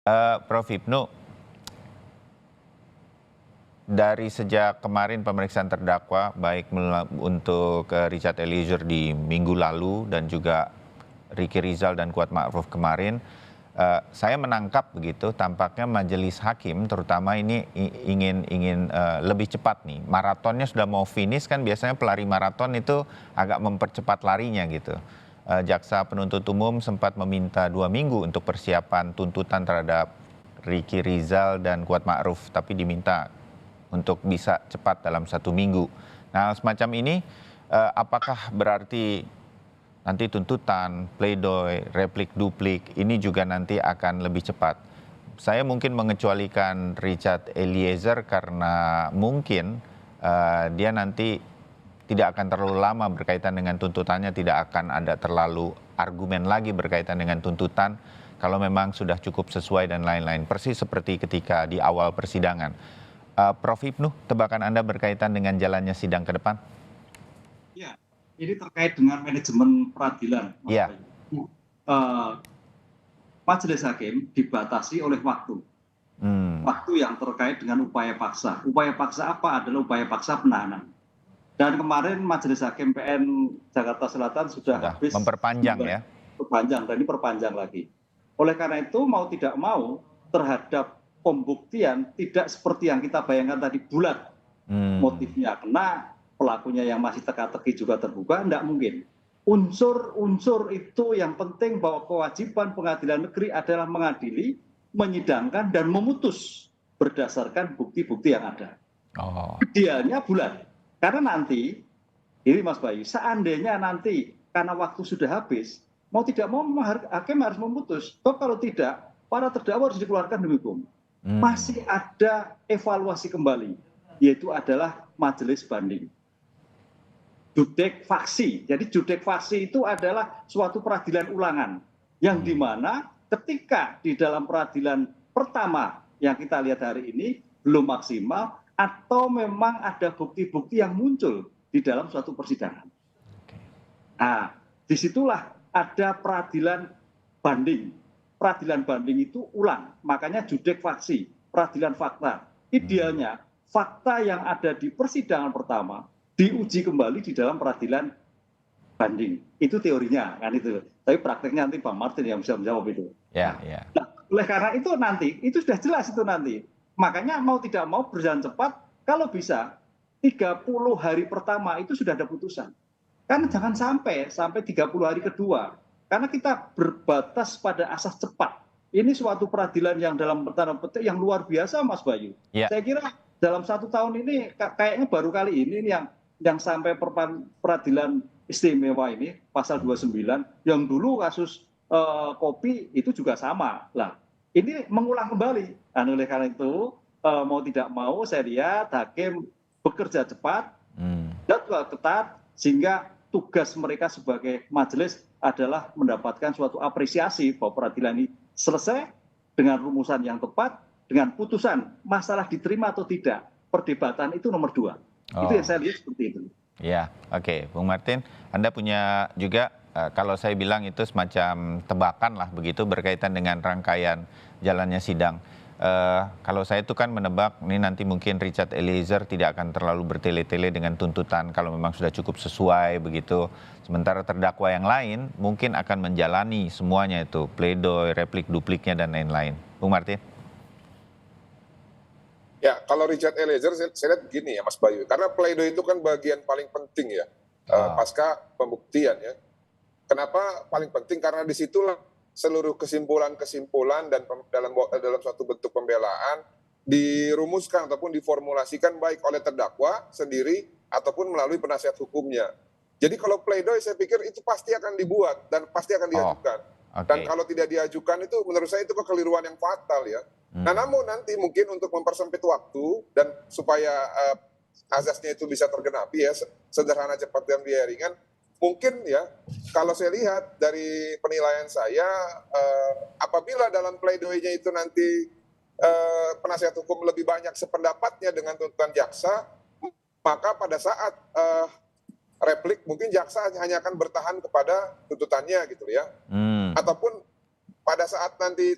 Prof. Hipnu, dari sejak kemarin pemeriksaan terdakwa, baik untuk Richard Eliezer di minggu lalu dan juga Ricky Rizal dan Kuat Ma'ruf kemarin, saya menangkap begitu, tampaknya majelis hakim terutama ini ingin lebih cepat nih. Maratonnya sudah mau finish kan, biasanya pelari maraton itu agak mempercepat larinya gitu. Jaksa penuntut umum sempat meminta 2 minggu untuk persiapan tuntutan terhadap Ricky Rizal dan Kuat Ma'ruf, tapi diminta untuk bisa cepat dalam 1 minggu. Nah, semacam ini apakah berarti nanti tuntutan, pledoi, replik duplik ini juga nanti akan lebih cepat? Saya mungkin mengecualikan Richard Eliezer karena mungkin dia nanti tidak akan terlalu lama berkaitan dengan tuntutannya, tidak akan ada terlalu argumen lagi berkaitan dengan tuntutan kalau memang sudah cukup sesuai dan lain-lain. Persis seperti ketika di awal persidangan. Prof. Hipnu, tebakan Anda berkaitan dengan jalannya sidang ke depan? Ya, ini terkait dengan manajemen peradilan, Mas Iya. Bayu. Majelis hakim dibatasi oleh waktu. Waktu yang terkait dengan upaya paksa. Upaya paksa apa? Adalah upaya paksa penahanan. Dan kemarin Majelis Hakim PN Jakarta Selatan sudah habis memperpanjang ya? Perpanjang, dan ini perpanjang lagi. Oleh karena itu mau tidak mau terhadap pembuktian tidak seperti yang kita bayangkan tadi bulat. Motifnya kena, pelakunya yang masih teka-teki juga terbuka, tidak mungkin. Unsur-unsur itu yang penting, bahwa kewajiban pengadilan negeri adalah mengadili, menyidangkan, dan memutus berdasarkan bukti-bukti yang ada. Idealnya bulat. Karena nanti, ini Mas Bayu, seandainya nanti karena waktu sudah habis, mau tidak mau hakim harus memutus. Kalau tidak, para terdakwa harus dikeluarkan demi hukum. Masih ada evaluasi kembali, yaitu adalah majelis banding. Judek faksi. Jadi judek faksi itu adalah suatu peradilan ulangan yang dimana ketika di dalam peradilan pertama yang kita lihat hari ini belum maksimal, atau memang ada bukti-bukti yang muncul di dalam suatu persidangan. Nah, disitulah ada peradilan banding. Peradilan banding itu ulang, makanya judek faksi, peradilan fakta. Idealnya fakta yang ada di persidangan pertama diuji kembali di dalam peradilan banding. Itu teorinya kan itu. Tapi prakteknya nanti Bang Martin yang bisa menjawab itu. Nah, oleh karena itu nanti itu sudah jelas itu nanti. Makanya mau tidak mau berjalan cepat, kalau bisa 30 hari pertama itu sudah ada putusan. Karena jangan sampai 30 hari kedua. Karena kita berbatas pada asas cepat. Ini suatu peradilan yang dalam tanda petik yang luar biasa, Mas Bayu. Saya kira dalam 1 tahun ini kayaknya baru kali ini yang sampai peradilan istimewa ini pasal 29, yang dulu kasus kopi itu juga sama. Lah, ini mengulang kembali. Dan oleh karena itu mau tidak mau saya lihat hakim bekerja cepat, jadwal ketat, sehingga tugas mereka sebagai majelis adalah mendapatkan suatu apresiasi bahwa peradilan ini selesai dengan rumusan yang tepat, dengan putusan masalah diterima atau tidak. Perdebatan itu nomor 2. Itu yang saya lihat seperti itu. Ya, oke. Bung Martin, Anda punya juga, kalau saya bilang itu semacam tebakan lah begitu berkaitan dengan rangkaian jalannya sidang. Kalau saya itu kan menebak ini nanti mungkin Richard Eliezer tidak akan terlalu bertele-tele dengan tuntutan kalau memang sudah cukup sesuai begitu. Sementara terdakwa yang lain mungkin akan menjalani semuanya itu, pledoi, replik dupliknya dan lain-lain. Bung Martin? Ya, kalau Richard Eliezer saya lihat begini ya Mas Bayu, karena pledoi itu kan bagian paling penting ya, pasca pembuktian ya. Kenapa paling penting? Karena disitulah seluruh kesimpulan-kesimpulan dan dalam suatu bentuk pembelaan dirumuskan ataupun diformulasikan baik oleh terdakwa sendiri ataupun melalui penasihat hukumnya. Jadi kalau pledoi saya pikir itu pasti akan dibuat dan pasti akan diajukan. Dan kalau tidak diajukan itu menurut saya itu kekeliruan yang fatal ya. Nah namun nanti mungkin untuk mempersempit waktu dan supaya azasnya itu bisa tergenapi ya, sederhana, cepat, dan biaya ringan, mungkin ya kalau saya lihat dari penilaian saya, apabila dalam pledoinya itu nanti penasihat hukum lebih banyak sependapatnya dengan tuntutan jaksa, maka pada saat replik mungkin jaksa hanya akan bertahan kepada tuntutannya gitu ya. Ataupun pada saat nanti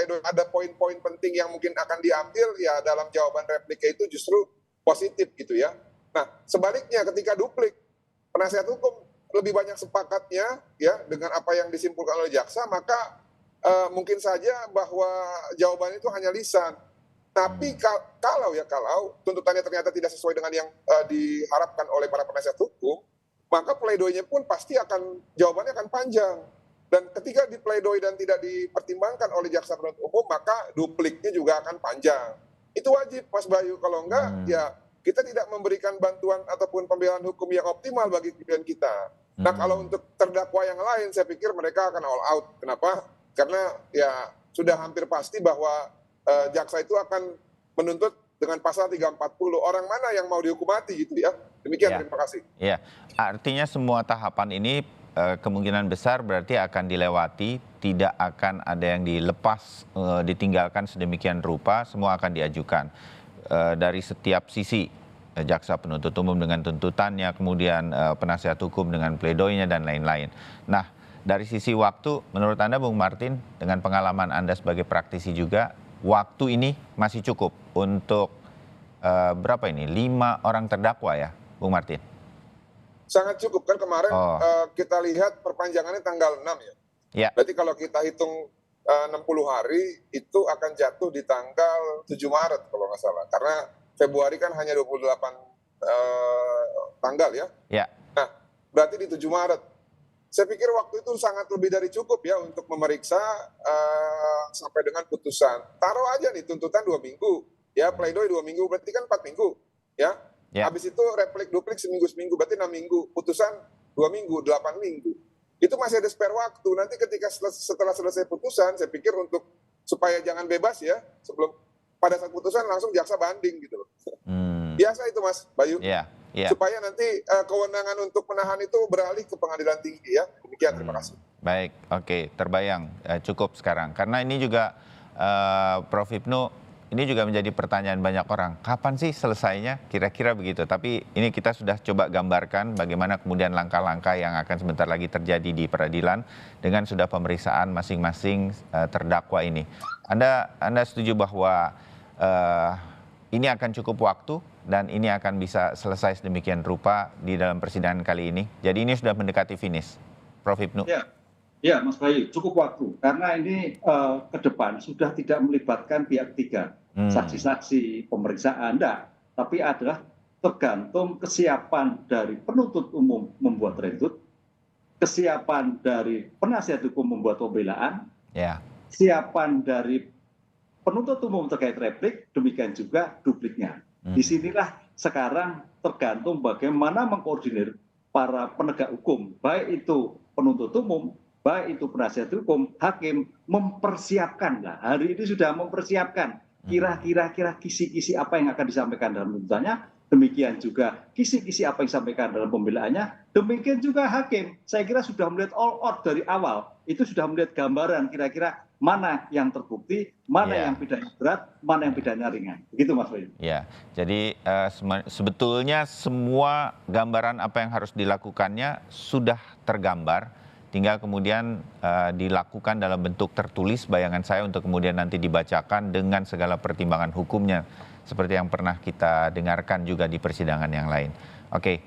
pledoi ada poin-poin penting yang mungkin akan diambil, ya dalam jawaban replika itu justru positif gitu ya. Nah, sebaliknya ketika duplik, penasihat hukum lebih banyak sepakatnya ya dengan apa yang disimpulkan oleh jaksa, maka mungkin saja bahwa jawaban itu hanya lisan. Tapi kalau tuntutannya ternyata tidak sesuai dengan yang diharapkan oleh para penasihat hukum, maka pledoinya pun pasti jawabannya akan panjang. Dan ketika di pledoi dan tidak dipertimbangkan oleh jaksa penuntut umum, maka dupliknya juga akan panjang. Itu wajib, Mas Bayu. Kalau enggak, ya kita tidak memberikan bantuan ataupun pembelaan hukum yang optimal bagi klien kita. Nah, kalau untuk terdakwa yang lain, saya pikir mereka akan all out. Kenapa? Karena ya sudah hampir pasti bahwa jaksa itu akan menuntut dengan pasal 340. Orang mana yang mau dihukum mati gitu ya. Demikian, terima kasih. Ya, artinya semua tahapan ini kemungkinan besar berarti akan dilewati, tidak akan ada yang dilepas, ditinggalkan sedemikian rupa, semua akan diajukan dari setiap sisi, jaksa penuntut umum dengan tuntutannya, kemudian penasihat hukum dengan pledoinya dan lain-lain. Nah, dari sisi waktu, menurut Anda Bung Martin, dengan pengalaman Anda sebagai praktisi juga, waktu ini masih cukup untuk berapa ini? 5 orang terdakwa ya, Bung Martin? Sangat cukup, kan kemarin kita lihat perpanjangannya tanggal 6 ya. Ya. Berarti kalau kita hitung 60 hari itu akan jatuh di tanggal 7 Maret kalau nggak salah. Karena Februari kan hanya 28 tanggal ya. Ya. Nah, berarti di 7 Maret. Saya pikir waktu itu sangat lebih dari cukup ya untuk memeriksa sampai dengan putusan. Taruh aja nih tuntutan 2 minggu, ya pledoi 2 minggu, berarti kan 4 minggu ya. Habis itu replik duplik seminggu, berarti 6 minggu. Putusan 2 minggu, 8 minggu. Itu masih ada spare waktu. Nanti ketika setelah selesai putusan, saya pikir supaya jangan bebas ya, sebelum pada saat putusan langsung jaksa banding gitu loh. Biasa itu Mas Bayu. Supaya nanti kewenangan untuk menahan itu beralih ke pengadilan tinggi ya. Demikian, terima kasih. Baik, oke, terbayang, cukup sekarang. Karena ini juga Prof. Hipnu, ini juga menjadi pertanyaan banyak orang. Kapan sih selesainya? Kira-kira begitu. Tapi ini kita sudah coba gambarkan bagaimana kemudian langkah-langkah yang akan sebentar lagi terjadi di peradilan dengan sudah pemeriksaan masing-masing terdakwa ini. Anda setuju bahwa ini akan cukup waktu dan ini akan bisa selesai sedemikian rupa di dalam persidangan kali ini? Jadi ini sudah mendekati finish, Prof. Hipnu. Ya, Mas Bayu, cukup waktu. Karena ini ke depan sudah tidak melibatkan pihak ketiga, saksi-saksi, pemeriksaan, enggak. Tapi adalah tergantung kesiapan dari penuntut umum membuat rentut, kesiapan dari penasihat hukum membuat pembelaan, kesiapan dari penuntut umum terkait replik, demikian juga dupliknya. Disinilah sekarang tergantung bagaimana mengkoordinir para penegak hukum, baik itu penuntut umum, baik itu penasihat hukum, hakim, mempersiapkan lah. Hari ini sudah mempersiapkan kira-kira kisi-kisi apa yang akan disampaikan dalam tuntutannya, demikian juga kisi-kisi apa yang disampaikan dalam pembelaannya, demikian juga hakim. Saya kira sudah melihat all out dari awal, itu sudah melihat gambaran kira-kira mana yang terbukti, mana yang pidana berat, mana yang pidana ringan. Begitu Mas Bayu. Ya, jadi sebetulnya semua gambaran apa yang harus dilakukannya sudah tergambar. Tinggal kemudian dilakukan dalam bentuk tertulis bayangan saya untuk kemudian nanti dibacakan dengan segala pertimbangan hukumnya seperti yang pernah kita dengarkan juga di persidangan yang lain. Oke,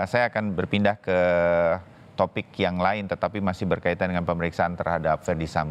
saya akan berpindah ke topik yang lain tetapi masih berkaitan dengan pemeriksaan terhadap Ferdy Sambo.